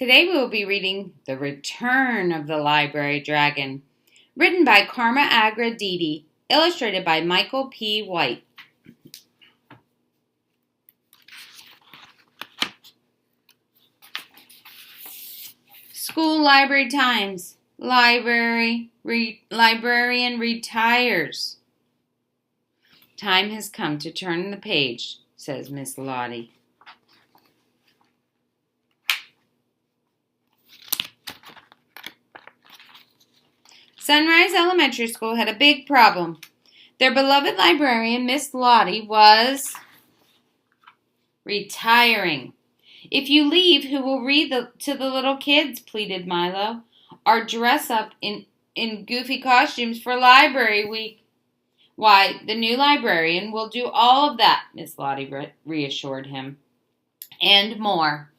Today we will be reading The Return of the Library Dragon, written by Carmen Agra Deedy, illustrated by Michael P. White. School library times. Librarian retires. Time has come to turn the page, says Miss Lottie. Sunrise Elementary School had a big problem. Their beloved librarian, Miss Lottie, was retiring. "If you leave, who will read to the little kids?" pleaded Milo. "Or dress up in goofy costumes for Library Week." "Why, the new librarian will do all of that," Miss Lottie reassured him. "And more."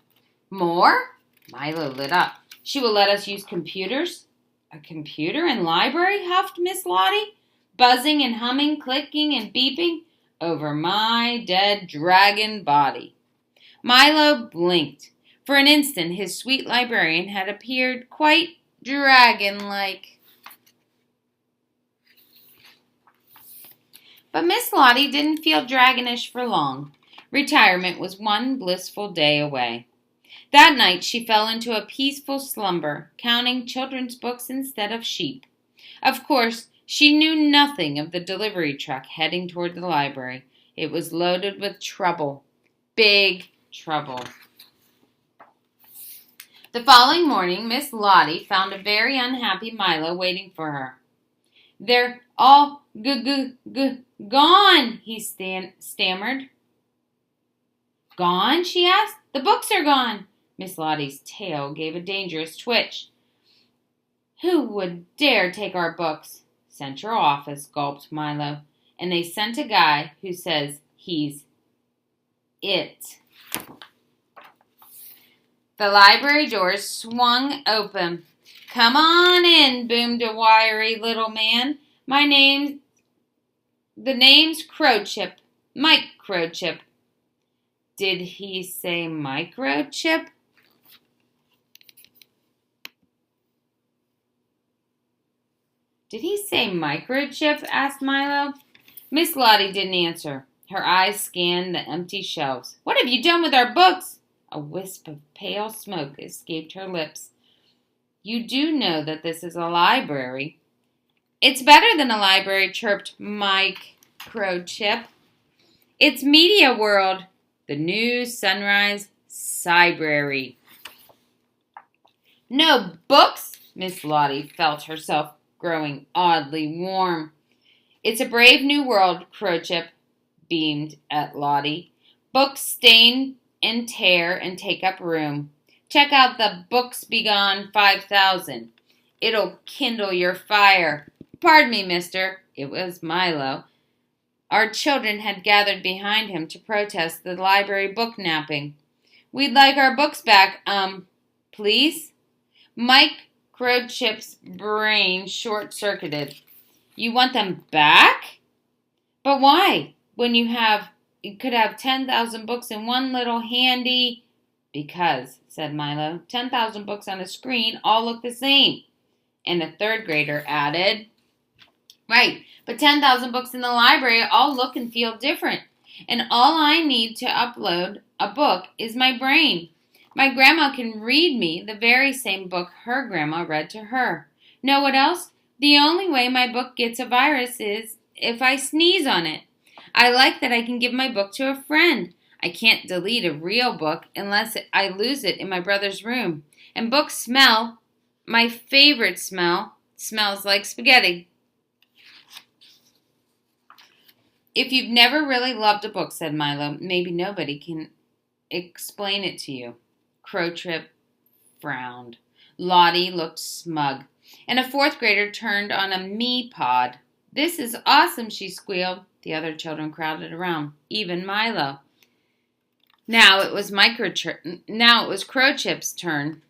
"More?" Milo lit up. "She will let us use computers?" "A computer in library?" huffed Miss Lottie. "Buzzing and humming, clicking and beeping over my dead dragon body." Milo blinked. For an instant, his sweet librarian had appeared quite dragon-like. But Miss Lottie didn't feel dragonish for long. Retirement was one blissful day away. That night she fell into a peaceful slumber, counting children's books instead of sheep. Of course, she knew nothing of the delivery truck heading toward the library. It was loaded with trouble. Big trouble. The following morning, Miss Lottie found a very unhappy Milo waiting for her. "They're all gone," he stammered. "Gone?" she asked. "The books are gone." Miss Lottie's tail gave a dangerous twitch. "Who would dare take our books?" "Central office," gulped Milo. "And they sent a guy who says he's it." The library doors swung open. "Come on in," boomed a wiry little man. The name's Crowchip. Mike Crowchip." "Did he say microchip?" "Did he say microchip?" asked Milo. Miss Lottie didn't answer. Her eyes scanned the empty shelves. "What have you done with our books?" A wisp of pale smoke escaped her lips. "You do know that this is a library." "It's better than a library," chirped Mike Crowchip. "It's Media World, the new Sunrise Cybrary." "No books?" Miss Lottie felt herself growing oddly warm. "It's a brave new world," Crowchip beamed at Lottie. "Books stain and tear and take up room. Check out the Books Begone 5000. It'll kindle your fire." "Pardon me, mister." It was Milo. Our children had gathered behind him to protest the library book napping. "We'd like our books back, please?" Mike Crowchip's brain short-circuited. "You want them back? But why? When you could have 10,000 books in one little handy—" "Because," said Milo, 10,000 books on a screen all look the same." And a third grader added, "Right, but 10,000 books in the library all look and feel different. And all I need to upload a book is my brain. My grandma can read me the very same book her grandma read to her. Know what else? The only way my book gets a virus is if I sneeze on it. I like that I can give my book to a friend. I can't delete a real book unless I lose it in my brother's room. And books smell. My favorite smell smells like spaghetti." "If you've never really loved a book," said Milo, "maybe nobody can explain it to you." Crowchip frowned. Lottie looked smug. And a fourth grader turned on a me-pod. "This is awesome," she squealed. The other children crowded around, even Milo. Now it was Crowchip's turn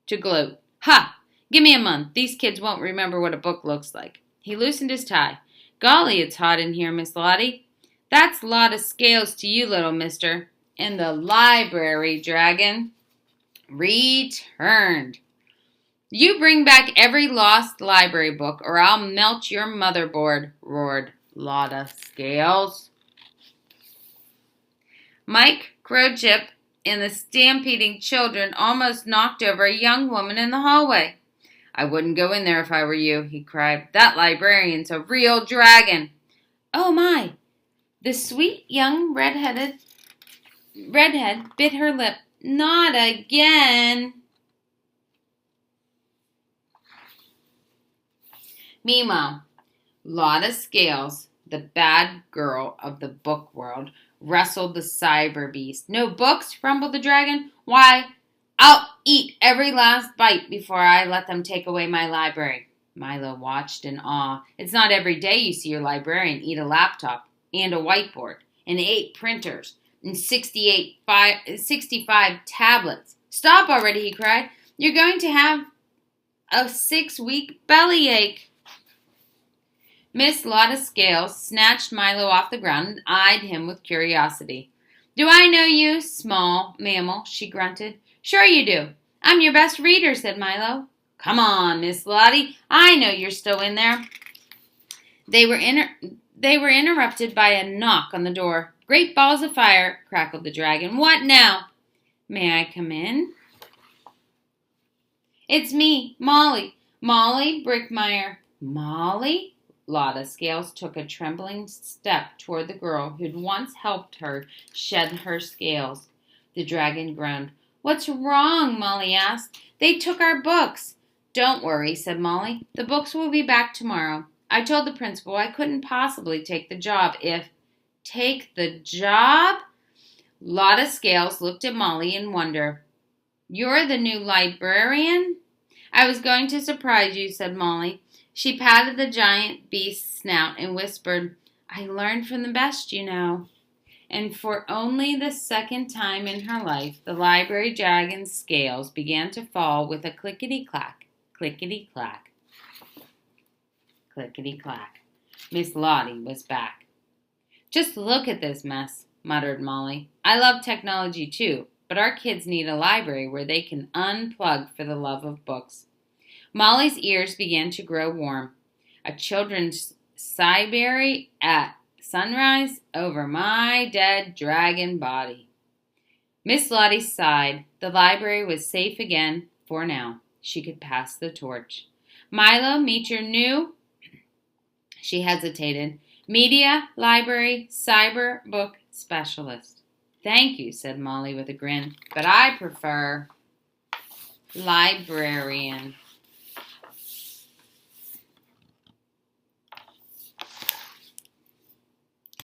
to gloat. "Ha! Give me a month. These kids won't remember what a book looks like." He loosened his tie. "Golly, it's hot in here, Miss Lottie." "That's a lot of scales to you, little mister." "And the library dragon." Returned. You bring back every lost library book or I'll melt your motherboard, roared Lotta Scales. Mike, Crow Chip, and the stampeding children almost knocked over a young woman in the hallway. I wouldn't go in there if I were you, he cried. That librarian's a real dragon. Oh my! The sweet young redhead bit her lip. Not again. Meanwhile, Lotta Scales, the bad girl of the book world, wrestled the cyber beast. No books? Rumbled the dragon. Why, I'll eat every last bite before I let them take away my library. Milo watched in awe. It's not every day you see your librarian eat a laptop and a whiteboard and 8 printers and 65 tablets. Stop already, he cried. You're going to have a 6-week bellyache. Miss Lotta Scales snatched Milo off the ground and eyed him with curiosity. Do I know you, small mammal? She grunted. Sure you do. I'm your best reader, said Milo. Come on, Miss Lottie. I know you're still in there. They were interrupted by a knock on the door. Great balls of fire, crackled the dragon. What now? May I come in? It's me, Molly. Molly Brickmeyer. Molly? Lotta Scales took a trembling step toward the girl who'd once helped her shed her scales. The dragon groaned. What's wrong? Molly asked. They took our books. Don't worry, said Molly. The books will be back tomorrow. I told the principal I couldn't possibly take the job if... Take the job? Lotta Scales looked at Molly in wonder. You're the new librarian? I was going to surprise you, said Molly. She patted the giant beast's snout and whispered, I learned from the best, you know. And for only the second time in her life, the library dragon's scales began to fall with a clickety-clack, clickety-clack, clickety-clack. Miss Lottie was back. Just look at this mess, muttered Molly. I love technology too, but our kids need a library where they can unplug for the love of books. Molly's ears began to grow warm. A children's cyberry at sunrise over my dead dragon body. Miss Lottie sighed. The library was safe again for now. She could pass the torch. Milo, meet your new... She hesitated. Media, library, cyber book specialist. Thank you, said Molly with a grin, but I prefer librarian.